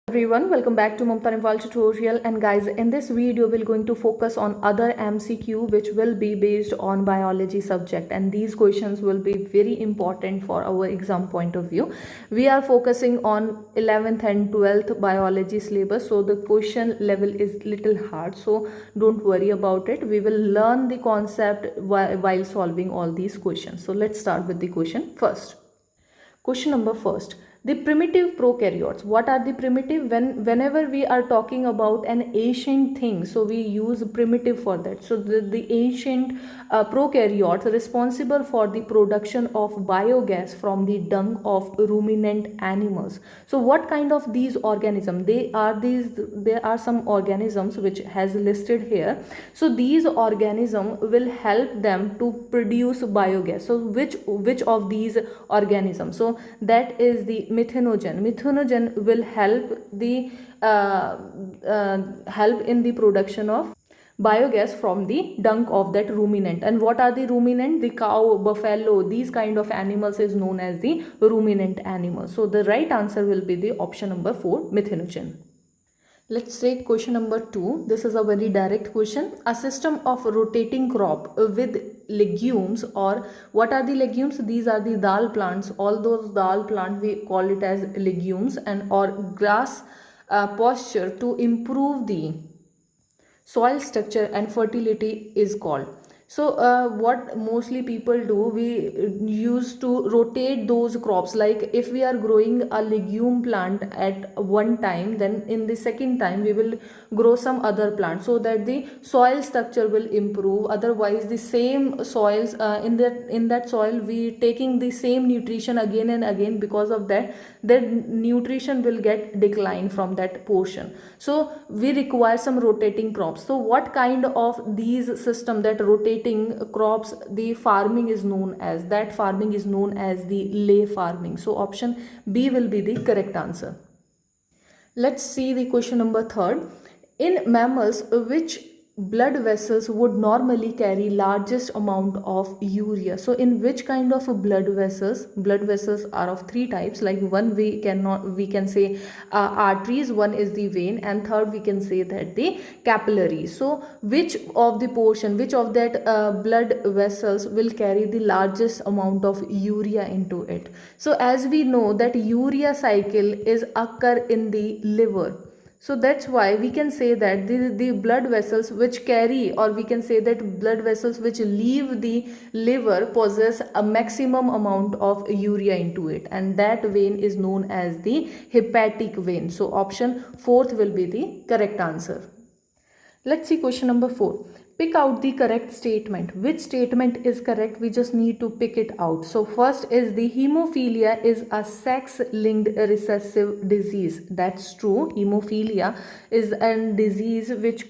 Everyone, welcome back to Mamta Nival tutorial. And guys, in this video we're going to focus on other MCQ which will be based on biology subject, and these questions will be very important for our exam point of view. We are focusing on 11th and 12th biology syllabus, so the question level is little hard, so don't worry about it. We will learn the concept while solving all these questions. So let's start with the question first. Question number first. The primitive prokaryotes. What are the primitive? Whenever we are talking about an ancient thing, so we use primitive for that. So the ancient prokaryotes responsible for the production of biogas from the dung of ruminant animals. So what kind of these organisms? There are some organisms which has listed here. So these organisms will help them to produce biogas. So which of these organisms? So that is the methanogen will help in the production of biogas from the dung of that ruminant. And what are the ruminant? The cow, buffalo, these kind of animals is known as the ruminant animals. So the right answer will be the option number 4, methanogen. Let's take question number 2. This is a very direct question. A system of rotating crop with legumes, or what are the legumes? These are the dal plants. All those dal plant we call it as legumes, and or grass posture to improve the soil structure and fertility is called. So what mostly people do, we use to rotate those crops. Like if we are growing a legume plant at one time, then in the second time we will grow some other plant, so that the soil structure will improve. Otherwise the same soils, in that soil we taking the same nutrition again and again. Because of that, the nutrition will get decline from that portion. So we require some rotating crops. So what kind of these system, that rotating crops, the farming is known as, that farming is known as the lay farming. So option B will be the correct answer. Let's see the question number 3rd. In mammals, which blood vessels would normally carry largest amount of urea? So in which kind of blood vessels are of 3 types. Like one, we can say arteries, one is the vein, and third we can say that the capillaries. So which of that blood vessels will carry the largest amount of urea into it? So as we know that urea cycle is occur in the liver, so that's why we can say that the blood vessels which carry, or we can say that blood vessels which leave the liver possess a maximum amount of urea into it, and that vein is known as the hepatic vein. So option 4th will be the correct answer. Let's see question number 4. Pick out the correct statement. Which statement is correct? We just need to pick it out. So first is the hemophilia is a sex-linked recessive disease. That's true. Hemophilia is a disease which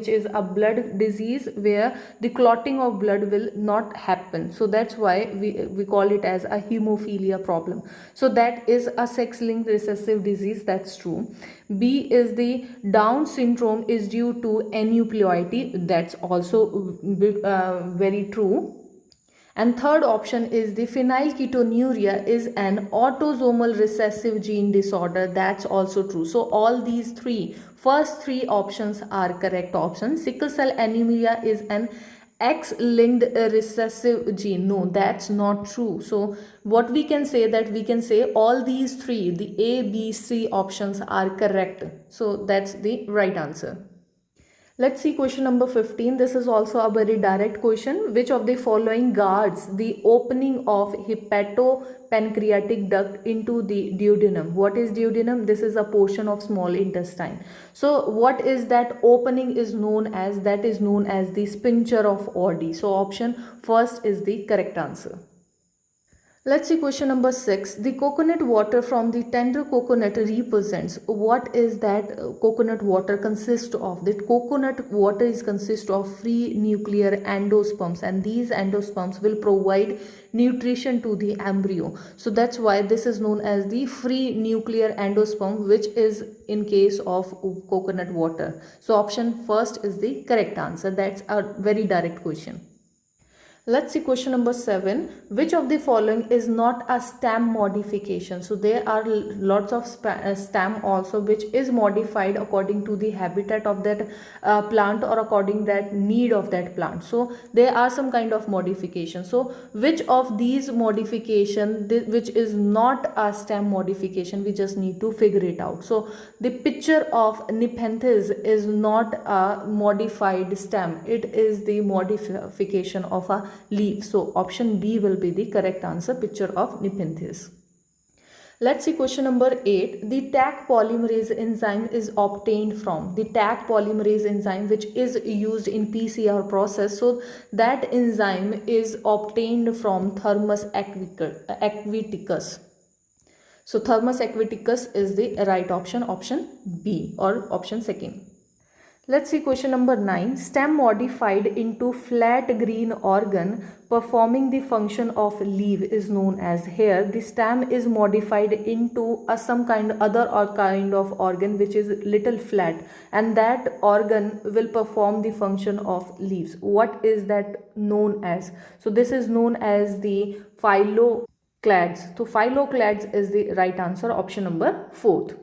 is a blood disease where the clotting of blood will not happen. So that's why we call it as a hemophilia problem. So that is a sex-linked recessive disease. That's true. B is the Down syndrome is due to aneuploidy. That's also very true. And third option is the phenylketonuria is an autosomal recessive gene disorder. That's also true. So all these first three options are correct options. Sickle cell anemia is an X-linked recessive gene. No, that's not true. So what we can say, that we can say all these three, the A, B, C options are correct. So that's the right answer. Let's see question number 15. This is also a very direct question. Which of the following guards the opening of hepatopancreatic duct into the duodenum? What is duodenum? This is a portion of small intestine. So what is that opening is known as? That is known as the sphincter of Oddi. So option first is the correct answer. Let's see question number 6. The coconut water from the tender coconut represents, what is that coconut water consist of? That coconut water is consist of free nuclear endosperms, and these endosperms will provide nutrition to the embryo. So that's why this is known as the free nuclear endosperm, which is in case of coconut water. So option first is the correct answer. That's a very direct question. Let's see question number 7. Which of the following is not a stem modification? So there are lots of stem also which is modified according to the habitat of that plant or according that need of that plant. So there are some kind of modification. So which of these modification which is not a stem modification, we just need to figure it out. So the picture of Nepenthes is not a modified stem, it is the modification of a leaf. So option B will be the correct answer, picture of Nepenthes. Let's see question number 8. The Taq polymerase enzyme is obtained from. The Taq polymerase enzyme which is used in PCR process, so that enzyme is obtained from Thermus aquaticus. So Thermus aquaticus is the right option, option B or option second. Let's see question number 9. Stem modified into flat green organ performing the function of leaf is known as. Here the stem is modified into some kind of organ which is little flat, and that organ will perform the function of leaves. What is that known as? So this is known as the phylloclades. So phylloclades is the right answer, option number 4th.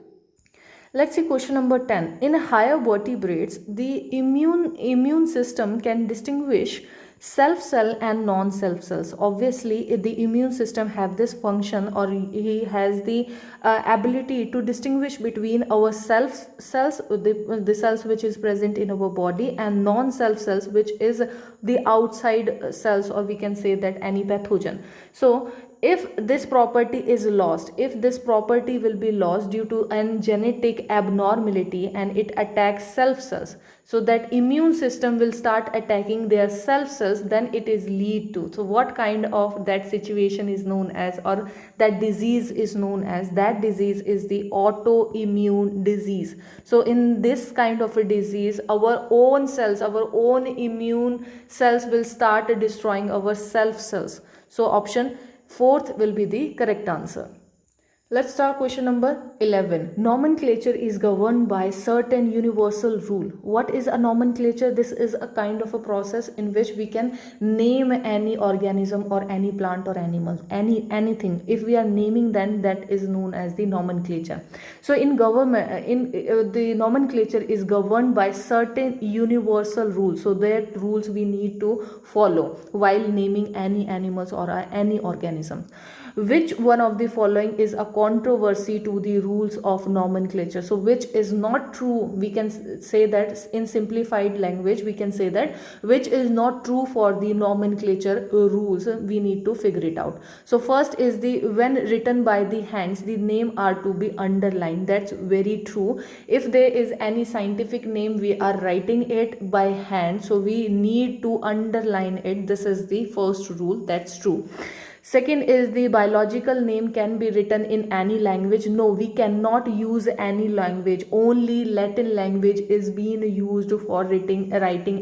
Let's see question number 10. In higher vertebrates, the immune system can distinguish self cell and non-self cells. Obviously, the immune system have this function, or he has the ability to distinguish between our cells, the cells which is present in our body, and non-self cells, which is the outside cells, or we can say that any pathogen. So if this property is lost, if this property will be lost due to a genetic abnormality and it attacks self cells, so that immune system will start attacking their self cells, then it is lead to. So what kind of that situation is known as, or that disease is known as? That disease is the autoimmune disease. So in this kind of a disease, our own cells, our own immune cells will start destroying our self cells. So option 4th will be the correct answer. Let's start question number 11. Nomenclature is governed by certain universal rule. What is a nomenclature? This is a kind of a process in which we can name any organism or any plant or animal, anything. If we are naming, then that is known as the nomenclature. So in government, the nomenclature is governed by certain universal rules. So that rules we need to follow while naming any animals or any organism. Which one of the following is a controversy to the rules of nomenclature? So which is not true, we can say that in simplified language, we can say that which is not true for the nomenclature rules, we need to figure it out. So first is the when written by the hands, the name are to be underlined. That's very true. If there is any scientific name, we are writing it by hand, so we need to underline it. This is the first rule, that's true. Second is the biological name can be written in any language. No, we cannot use any language. Only Latin language is being used for writing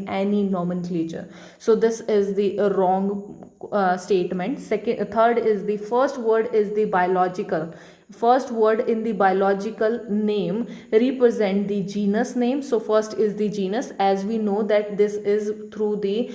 any nomenclature. So this is the wrong statement. Third is the first word is the biological. First word in the biological name represent the genus name. So first is the genus, as we know that this is through the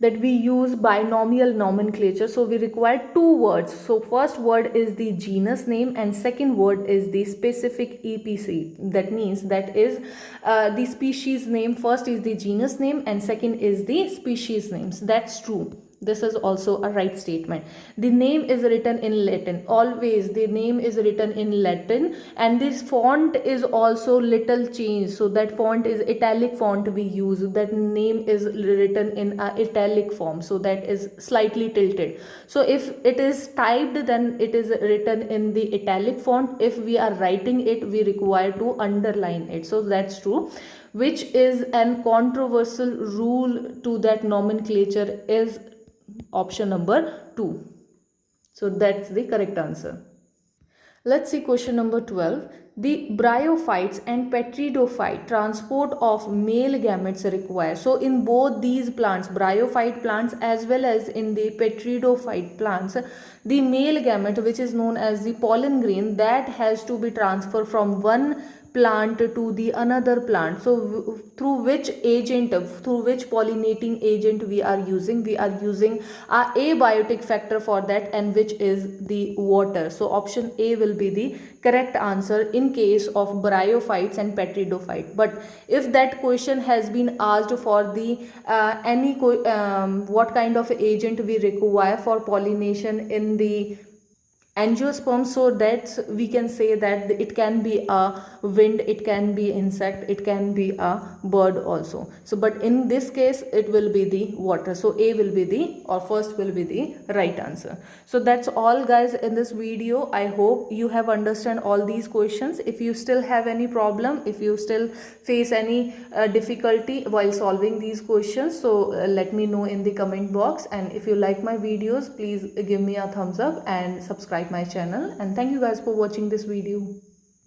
that we use binomial nomenclature. So we require two words. So first word is the genus name and second word is the specific EPC. That means that is the species name. First is the genus name and second is the species names. That's true. This is also a right statement. The name is written in Latin. Always the name is written in Latin, and this font is also little changed. So that font is italic font we use. That name is written in a italic form. So that is slightly tilted. So if it is typed, then it is written in the italic font. If we are writing it, we require to underline it. So that's true. Which is an controversial rule to that nomenclature is option number 2. So that's the correct answer. Let's see question number 12. The bryophytes and petridophyte transport of male gametes require. So in both these plants, bryophyte plants as well as in the petridophyte plants, the male gamete, which is known as the pollen grain, that has to be transferred from one plant to the another plant. So through which agent, through which pollinating agent we are using a abiotic factor for that, and which is the water. So option A will be the correct answer in case of bryophytes and petridophyte. But if that question has been asked for the what kind of agent we require for pollination in the angiosperm, so that we can say that it can be a wind, it can be insect, it can be a bird also. So but in this case it will be the water. So A will be the, or first will be the right answer. So that's all guys in this video. I hope you have understand all these questions. If you still have any problem, if you still face any difficulty while solving these questions, so let me know in the comment box. And if you like my videos, please give me a thumbs up and subscribe my channel. And thank you guys for watching this video.